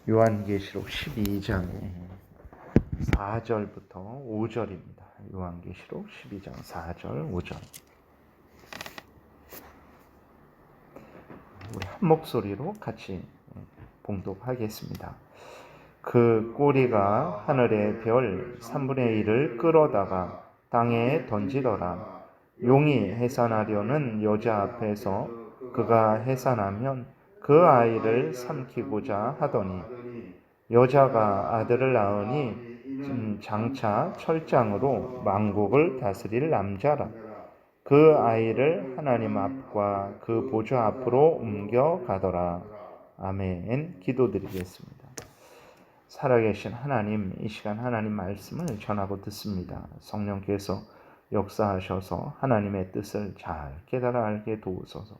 요한계시록 12장 4절부터 5절입니다. 요한계시록 12장 4절 5절. 우리 한 목소리로 같이 봉독하겠습니다. 그 꼬리가 하늘의 별 3분의 1을 끌어다가 땅에 던지더라. 용이 해산하려는 여자 앞에서 그가 해산하면 그 아이를 삼키고자 하더니 여자가 아들을 낳으니 장차 철장으로 만국을 다스릴 남자라. 그 아이를 하나님 앞과 그 보좌 앞으로 옮겨가더라. 아멘. 기도드리겠습니다. 살아계신 하나님, 이 시간 하나님 말씀을 전하고 듣습니다. 성령께서 역사하셔서 하나님의 뜻을 잘 깨달아 알게 도우소서.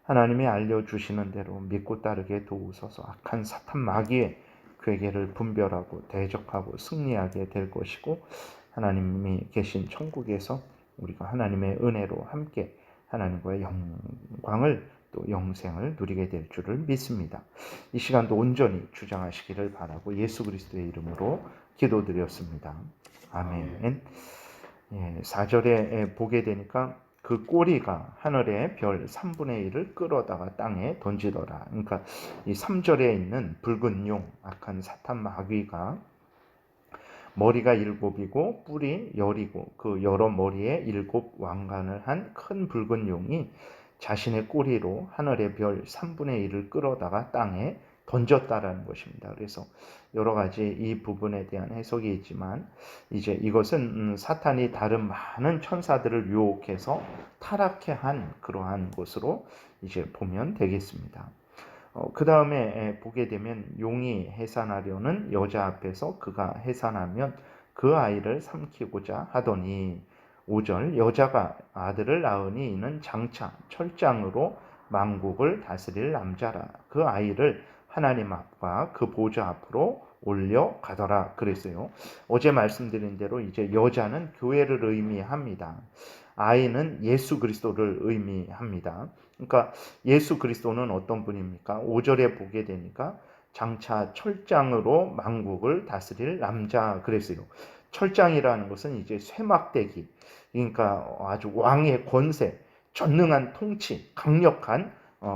하나님이 알려주시는 대로 믿고 따르게 도우소서. 악한 사탄 마귀의 괴계를 분별하고 대적하고 승리하게 될 것이고, 하나님이 계신 천국에서 우리가 하나님의 은혜로 함께 하나님과의 영광을 또 영생을 누리게 될 줄을 믿습니다. 이 시간도 온전히 주장하시기를 바라고 예수 그리스도의 이름으로 기도드렸습니다. 아멘. 4절에 보게 되니까 그 꼬리가 하늘의 별 3분의 1을 끌어다가 땅에 던지더라. 그러니까 이 3절에 있는 붉은 용, 악한 사탄 마귀가 머리가 7이고 뿔이 10이고 그 여러 머리에 7 왕관을 한 큰 붉은 용이 자신의 꼬리로 하늘의 별 3분의 1을 끌어다가 땅에 던졌다라는 것입니다. 그래서 여러 가지 이 부분에 대한 해석이 있지만 이제 이것은 사탄이 다른 많은 천사들을 유혹해서 타락해 한 그러한 것으로 이제 보면 되겠습니다. 그 다음에 보게 되면 용이 해산하려는 여자 앞에서 그가 해산하면 그 아이를 삼키고자 하더니 5절 여자가 아들을 낳으니 이는 장차 철장으로 만국을 다스릴 남자라. 그 아이를 하나님 앞과 그 보좌 앞으로 올려가더라 그랬어요. 어제 말씀드린 대로 이제 여자는 교회를 의미합니다. 아이는 예수 그리스도를 의미합니다. 그러니까 예수 그리스도는 어떤 분입니까? 5절에 보게 되니까 장차 철장으로 만국을 다스릴 남자 그랬어요. 철장이라는 것은 이제 쇠막대기, 그러니까 아주 왕의 권세, 전능한 통치, 강력한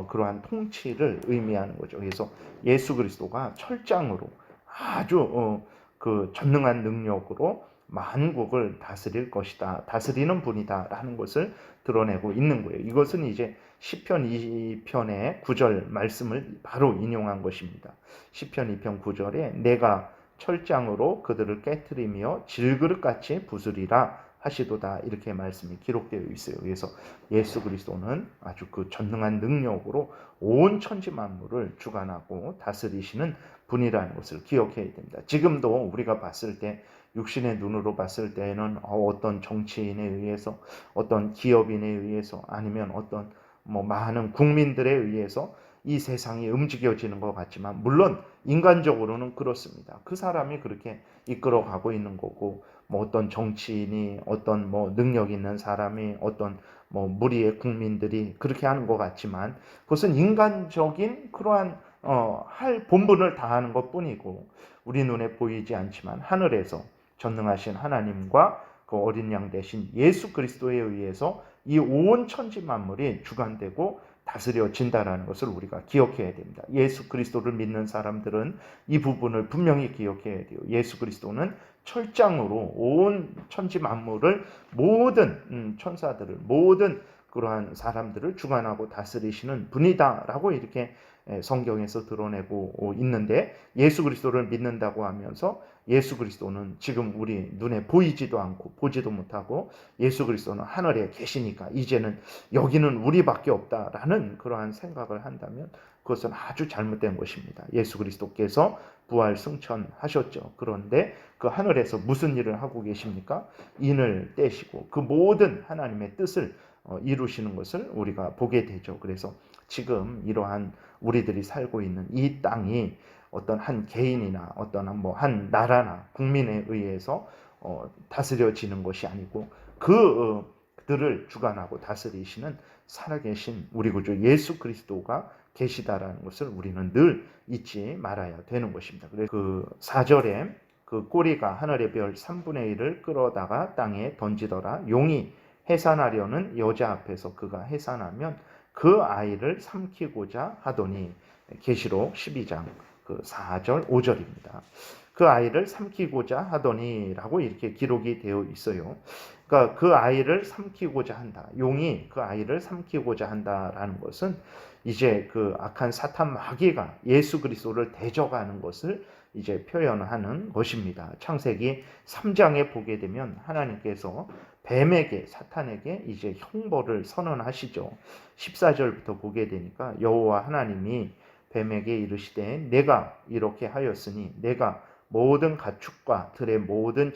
그러한 통치를 의미하는 거죠. 그래서 예수 그리스도가 철장으로 아주 그 전능한 능력으로 만국을 다스릴 것이다, 다스리는 분이다라는 것을 드러내고 있는 거예요. 이것은 이제 시편 2편의 9절 말씀을 바로 인용한 것입니다. 시편 2편 9절에 내가 철장으로 그들을 깨트리며 질그릇같이 부수리라 하시도다, 이렇게 말씀이 기록되어 있어요. 그래서 예수 그리스도는 아주 그 전능한 능력으로 온 천지 만물을 주관하고 다스리시는 분이라는 것을 기억해야 됩니다. 지금도 우리가 봤을 때 육신의 눈으로 봤을 때는 어떤 정치인에 의해서, 어떤 기업인에 의해서, 아니면 어떤 많은 국민들에 의해서 이 세상이 움직여지는 것 같지만, 물론 인간적으로는 그렇습니다. 그 사람이 그렇게 이끌어가고 있는 거고, 어떤 정치인이, 어떤 능력 있는 사람이, 어떤 무리의 국민들이 그렇게 하는 것 같지만, 그것은 인간적인 그러한 할 본분을 다하는 것뿐이고, 우리 눈에 보이지 않지만 하늘에서 전능하신 하나님과 그 어린 양 대신 예수 그리스도에 의해서 이 온 천지 만물이 주관되고 다스려진다라는 것을 우리가 기억해야 됩니다. 예수 그리스도를 믿는 사람들은 이 부분을 분명히 기억해야 돼요. 예수 그리스도는 철장으로 온 천지 만물을, 모든 천사들을, 모든 그러한 사람들을 주관하고 다스리시는 분이다라고 이렇게 성경에서 드러내고 있는데, 예수 그리스도를 믿는다고 하면서 예수 그리스도는 지금 우리 눈에 보이지도 않고 보지도 못하고 예수 그리스도는 하늘에 계시니까 이제는 여기는 우리밖에 없다라는 그러한 생각을 한다면 그것은 아주 잘못된 것입니다. 예수 그리스도께서 부활 승천하셨죠. 그런데 그 하늘에서 무슨 일을 하고 계십니까? 인을 떼시고 그 모든 하나님의 뜻을 이루시는 것을 우리가 보게 되죠. 그래서 지금 이러한 우리들이 살고 있는 이 땅이 어떤 한 개인이나 어떤 한 나라나 국민에 의해서 다스려지는 것이 아니고 그들을 주관하고 다스리시는 살아계신 우리 구주 예수 그리스도가 계시다라는 것을 우리는 늘 잊지 말아야 되는 것입니다. 그래서 그 4절에 그 꼬리가 하늘의 별 3분의 1을 끌어다가 땅에 던지더라. 용이 해산하려는 여자 앞에서 그가 해산하면 그 아이를 삼키고자 하더니, 계시록 12장 그 4절 5절입니다. 그 아이를 삼키고자 하더니라고 이렇게 기록이 되어 있어요. 그러니까 그 아이를 삼키고자 한다. 용이 그 아이를 삼키고자 한다라는 것은 이제 그 악한 사탄 마귀가 예수 그리스도를 대적하는 것을 이제 표현하는 것입니다. 창세기 3장에 보게 되면 하나님께서 뱀에게, 사탄에게 이제 형벌을 선언하시죠. 14절부터 보게 되니까 여호와 하나님이 뱀에게 이르시되 내가 이렇게 하였으니 내가 모든 가축과 들의 모든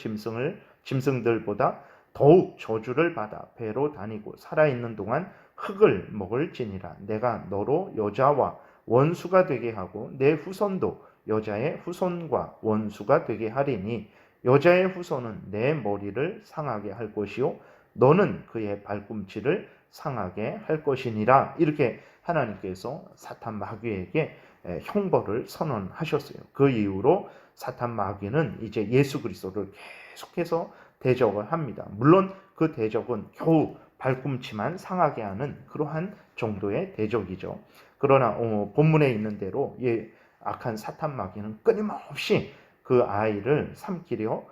짐승들보다 더욱 저주를 받아 배로 다니고 살아있는 동안 흙을 먹을지니라. 내가 너로 여자와 원수가 되게 하고 내 후손도 여자의 후손과 원수가 되게 하리니 여자의 후손은 내 머리를 상하게 할 것이요 너는 그의 발꿈치를 상하게 할 것이니라. 이렇게 하나님께서 사탄 마귀에게 형벌을 선언하셨어요. 그 이후로 사탄 마귀는 이제 예수 그리스도를 계속해서 대적을 합니다. 물론 그 대적은 겨우 발꿈치만 상하게 하는 그러한 정도의 대적이죠. 그러나 본문에 있는 대로 악한 사탄 마귀는 끊임없이 그 아이를 삼키려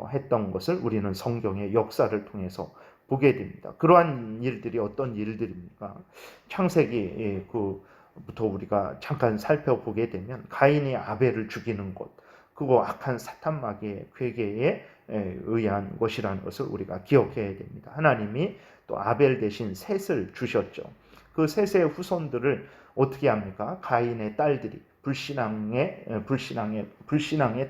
했던 것을 우리는 성경의 역사를 통해서 보게 됩니다. 그러한 일들이 어떤 일들입니까? 창세기 부터 우리가 잠깐 살펴보게 되면 가인이 아벨을 죽이는 것, 그거 악한 사탄 마귀의 괴계에 의한 것이라는 것을 우리가 기억해야 됩니다. 하나님이 또 아벨 대신 셋을 주셨죠. 그 셋의 후손들을 어떻게 합니까? 가인의 딸들이, 불신앙의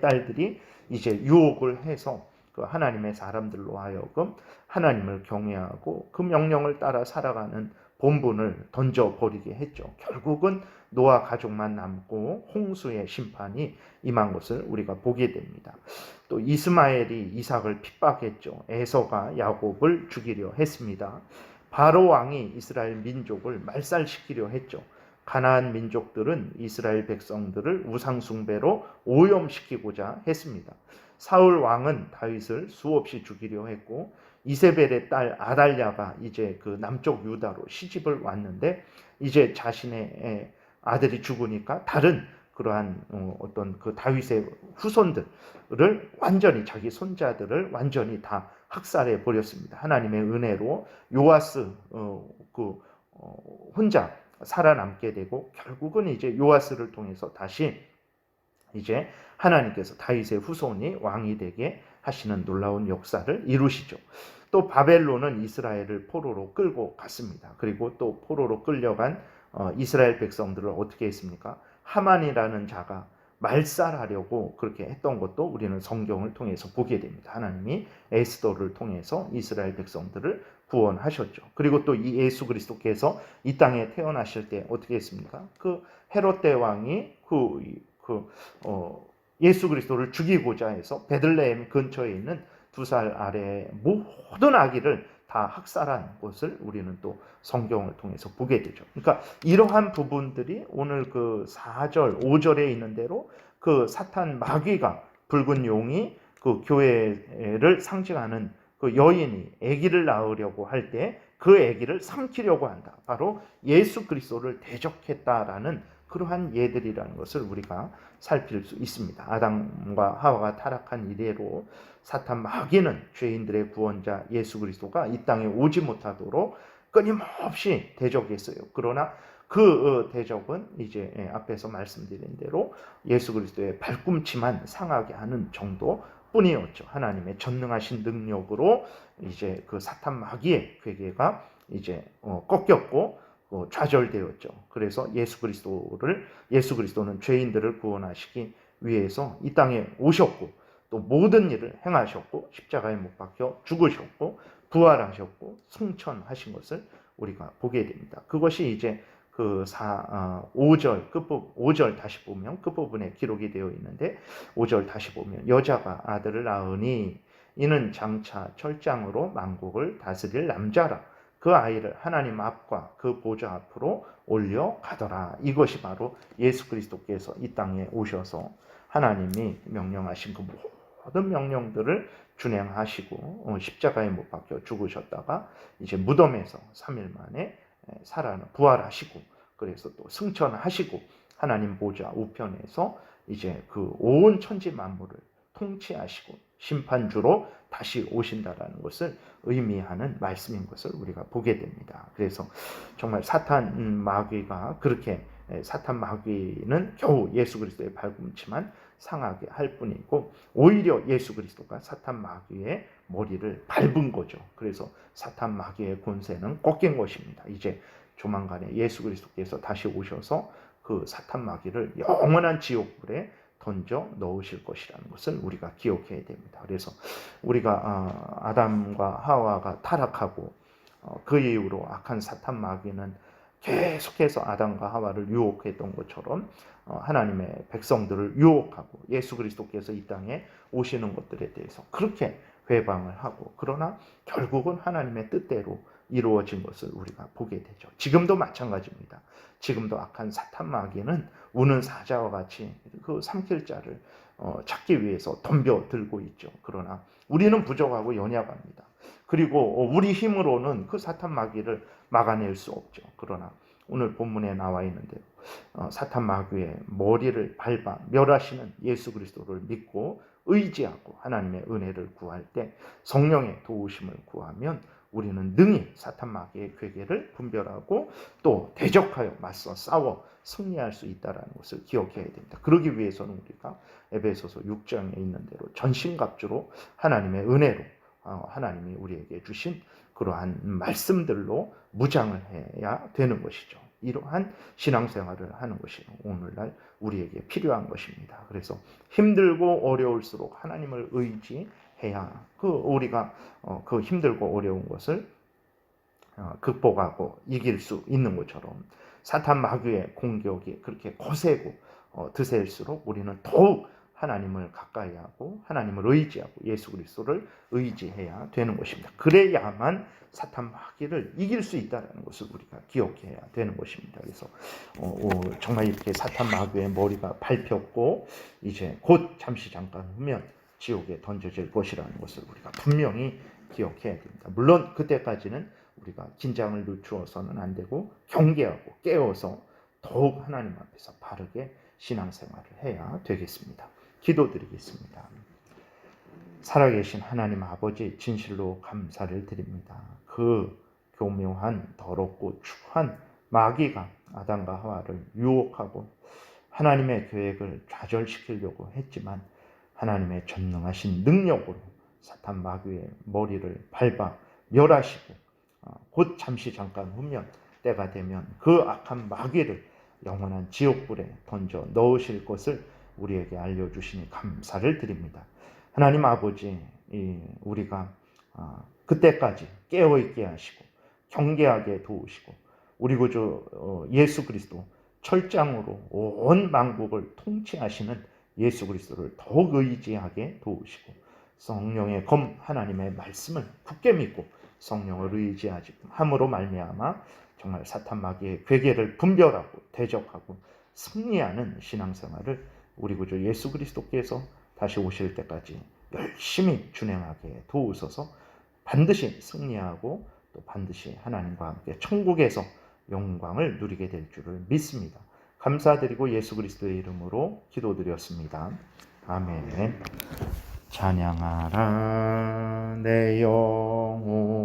딸들이 이제 유혹을 해서 그 하나님의 사람들로 하여금 하나님을 경외하고 그 명령을 따라 살아가는 본분을 던져버리게 했죠. 결국은 노아 가족만 남고 홍수의 심판이 임한 것을 우리가 보게 됩니다. 또 이스마엘이 이삭을 핍박했죠. 에서가 야곱을 죽이려 했습니다. 바로 왕이 이스라엘 민족을 말살시키려 했죠. 가나안 민족들은 이스라엘 백성들을 우상 숭배로 오염시키고자 했습니다. 사울 왕은 다윗을 수없이 죽이려 했고 이세벨의 딸 아달랴가 이제 그 남쪽 유다로 시집을 왔는데 이제 자신의 아들이 죽으니까 다른 그러한 어떤 그 다윗의 후손들을 완전히, 자기 손자들을 완전히 다 학살해 버렸습니다. 하나님의 은혜로 요아스 혼자 살아남게 되고 결국은 이제 요아스를 통해서 다시 이제 하나님께서 다윗의 후손이 왕이 되게 하시는 놀라운 역사를 이루시죠. 또 바벨론은 이스라엘을 포로로 끌고 갔습니다. 그리고 또 포로로 끌려간 이스라엘 백성들을 어떻게 했습니까? 하만이라는 자가 말살하려고 그렇게 했던 것도 우리는 성경을 통해서 보게 됩니다. 하나님이 에스더를 통해서 이스라엘 백성들을 구원하셨죠. 그리고 또 이 예수 그리스도께서 이 땅에 태어나실 때 어떻게 했습니까? 그 헤롯 대왕이 예수 그리스도를 죽이고자 해서 베들레헴 근처에 있는 2살 아래의 모든 아기를 다 학살한 것을 우리는 또 성경을 통해서 보게 되죠. 그러니까 이러한 부분들이 오늘 그 4절, 5절에 있는 대로 그 사탄 마귀가, 붉은 용이 그 교회를 상징하는 그 여인이 아기를 낳으려고 할 때 그 아기를 삼키려고 한다. 바로 예수 그리스도를 대적했다라는 그러한 예들이라는 것을 우리가 살필 수 있습니다. 아담과 하와가 타락한 이래로 사탄 마귀는 죄인들의 구원자 예수 그리스도가 이 땅에 오지 못하도록 끊임없이 대적했어요. 그러나 그 대적은 이제 앞에서 말씀드린 대로 예수 그리스도의 발꿈치만 상하게 하는 정도뿐이었죠. 하나님의 전능하신 능력으로 이제 그 사탄 마귀의 괴계가 이제 꺾였고 좌절되었죠. 그래서 예수 그리스도는 죄인들을 구원하시기 위해서 이 땅에 오셨고 또 모든 일을 행하셨고 십자가에 못 박혀 죽으셨고 부활하셨고 승천하신 것을 우리가 보게 됩니다. 그것이 이제 그 5절 다시 보면 끝부분에 기록이 되어 있는데 5절 다시 보면 여자가 아들을 낳으니 이는 장차 철장으로 만국을 다스릴 남자라. 그 아이를 하나님 앞과 그 보좌 앞으로 올려가더라. 이것이 바로 예수 그리스도께서 이 땅에 오셔서 하나님이 명령하신 그 모든 명령들을 준행하시고 십자가에 못 박혀 죽으셨다가 이제 무덤에서 3일 만에 부활하시고, 그래서 또 승천하시고 하나님 보좌 우편에서 이제 그 온 천지 만물을 통치하시고 심판주로 다시 오신다라는 것을 의미하는 말씀인 것을 우리가 보게 됩니다. 그래서 정말 사탄 마귀가 그렇게, 사탄 마귀는 겨우 예수 그리스도의 발꿈치만 상하게 할 뿐이고, 오히려 예수 그리스도가 사탄 마귀의 머리를 밟은 거죠. 그래서 사탄 마귀의 권세는 꺾인 것입니다. 이제 조만간에 예수 그리스도께서 다시 오셔서 그 사탄 마귀를 영원한 지옥불에 던져 넣으실 것이라는 것을 우리가 기억해야 됩니다. 그래서 우리가 아담과 하와가 타락하고 그 이후로 악한 사탄 마귀는 계속해서 아담과 하와를 유혹했던 것처럼 하나님의 백성들을 유혹하고 예수 그리스도께서 이 땅에 오시는 것들에 대해서 그렇게 회방을 하고, 그러나 결국은 하나님의 뜻대로 이루어진 것을 우리가 보게 되죠. 지금도 마찬가지입니다. 지금도 악한 사탄 마귀는 우는 사자와 같이 그 삼킬 자를 찾기 위해서 덤벼들고 있죠. 그러나 우리는 부족하고 연약합니다. 그리고 우리 힘으로는 그 사탄 마귀를 막아낼 수 없죠. 그러나 오늘 본문에 나와 있는 대로 사탄 마귀의 머리를 밟아 멸하시는 예수 그리스도를 믿고 의지하고 하나님의 은혜를 구할 때, 성령의 도우심을 구하면 우리는 능히 사탄 마귀의 괴계를 분별하고 또 대적하여 맞서 싸워 승리할 수 있다는 것을 기억해야 됩니다. 그러기 위해서는 우리가 에베소서 6장에 있는 대로 전신갑주로 하나님의 은혜로 하나님이 우리에게 주신 그러한 말씀들로 무장을 해야 되는 것이죠. 이러한 신앙생활을 하는 것이 오늘날 우리에게 필요한 것입니다. 그래서 힘들고 어려울수록 하나님을 의지해야 우리가 그 힘들고 어려운 것을 극복하고 이길 수 있는 것처럼, 사탄 마귀의 공격이 그렇게 거세고 드셀수록 우리는 더욱 하나님을 가까이 하고 하나님을 의지하고 예수 그리스도를 의지해야 되는 것입니다. 그래야만 사탄 마귀를 이길 수 있다는 것을 우리가 기억해야 되는 것입니다. 그래서 정말 이렇게 사탄 마귀의 머리가 밟혔고 이제 곧 잠시 잠깐 후면 지옥에 던져질 것이라는 것을 우리가 분명히 기억해야 됩니다. 물론 그때까지는 우리가 긴장을 늦추어서는 안 되고 경계하고 깨어서 더욱 하나님 앞에서 바르게 신앙생활을 해야 되겠습니다. 기도드리겠습니다. 살아계신 하나님 아버지, 진실로 감사를 드립니다. 그 교묘한 더럽고 추한 마귀가 아담과 하와를 유혹하고 하나님의 계획을 좌절시키려고 했지만, 하나님의 전능하신 능력으로 사탄 마귀의 머리를 밟아 멸하시고 곧 잠시 잠깐 후면 때가 되면 그 악한 마귀를 영원한 지옥불에 던져 넣으실 것을 우리에게 알려주시니 감사를 드립니다. 하나님 아버지, 우리가 그때까지 깨어있게 하시고 경계하게 도우시고 우리 구주 예수 그리스도 철장으로 온 만국을 통치하시는 예수 그리스도를 더욱 의지하게 도우시고, 성령의 검 하나님의 말씀을 굳게 믿고 성령을 의지하지 함으로 말미암아 정말 사탄 마귀의 괴계를 분별하고 대적하고 승리하는 신앙생활을 우리 구주 예수 그리스도께서 다시 오실 때까지 열심히 준행하게 도우소서. 반드시 승리하고 또 반드시 하나님과 함께 천국에서 영광을 누리게 될 줄을 믿습니다. 감사드리고 예수 그리스도의 이름으로 기도드렸습니다. 아멘. 찬양하라 내 영혼